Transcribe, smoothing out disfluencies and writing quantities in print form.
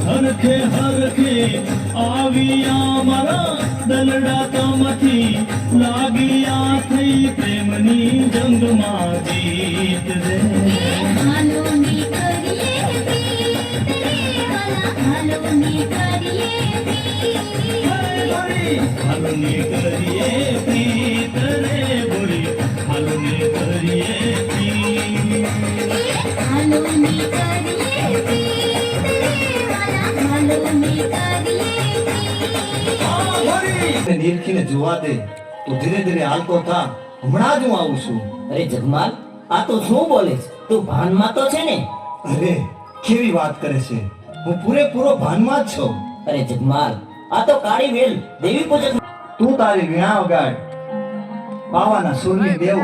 હરખે હરખે આવ્યા મારા દલડાતામાંથી લાગ્યા થઈ પ્રેમની જંગમાં જીત રે હાલો ને કરીએ પ્રીત રે વાલા હાલો ને કરીએ હાલો ને કરીએ પ્રીત રે બોલી હાલો ને કરીએ પ્રીત હાલો ને કરીએ પ્રીત રે વાલા હાલો ને કરીએ નીરખીને જોવા દે તો ધીરે ધીરે હાલતો થા હમણાં જ હું આવું છું અરે જગમાલ આ તો શું બોલે છે તું ભાનમાં તો છે ને અરે કેવી વાત કરે છે હું પૂરેપૂરો ભાનમાં જ છું અરે જગમાલ આ તો કાળી વેલ દેવી પૂજક તું તારી વીણા વગાડ બાવાના સુરની દેવ